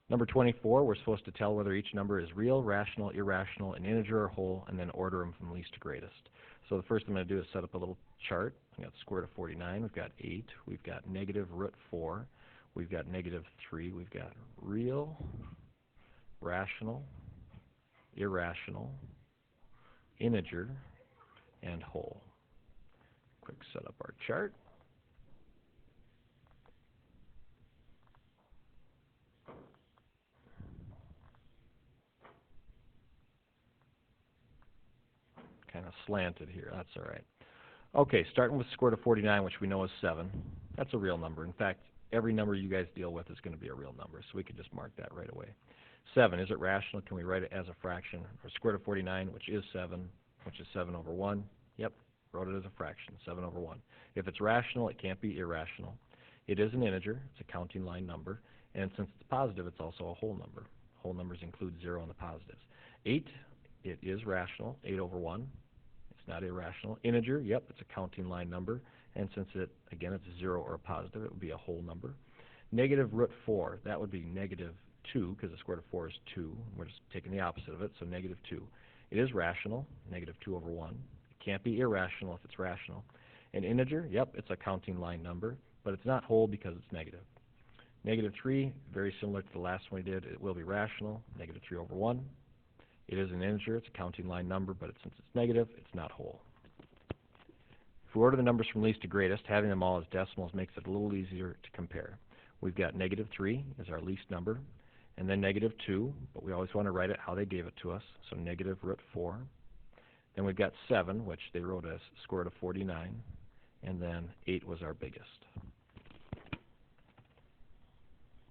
Number 24, we're supposed to tell whether each number is real, rational, irrational, an integer, or whole, and then order them from least to greatest. So the first thing I'm going to do is set up a little chart. I've got square root of 49, we've got 8, we've got negative root 4, we've got negative 3, we've got real, rational, irrational, integer, and whole. Quick set up our chart. Kind of slanted here, that's all right. Okay, starting with square root of 49, which we know is 7. That's a real number. In fact, every number you guys deal with is going to be a real number, so we can just mark that right away. 7, is it rational? Can we write it as a fraction? Or square root of 49, which is 7, which is 7 over 1. Yep, wrote it as a fraction, 7 over 1. If it's rational, it can't be irrational. It is an integer. It's a counting line number. And since it's positive, it's also a whole number. Whole numbers include 0 in the positives. 8, it is rational, 8 over 1. It's not irrational. Integer, yep, it's a counting line number. And since it, again, it's a 0 or a positive, it would be a whole number. Negative root 4, that would be negative 2, because the square root of 4 is 2. We're just taking the opposite of it, so negative 2. It is rational, negative 2 over 1. It can't be irrational if it's rational. An integer, yep, it's a counting line number, but it's not whole because it's negative. Negative 3, very similar to the last one we did, it will be rational, negative 3 over 1. It is an integer, it's a counting line number, but since it's negative, it's not whole. If we order the numbers from least to greatest, having them all as decimals makes it a little easier to compare. We've got negative 3 is our least number, and then negative 2, but we always want to write it how they gave it to us, so negative root 4. Then we've got 7, which they wrote as square root of 49, and then 8 was our biggest.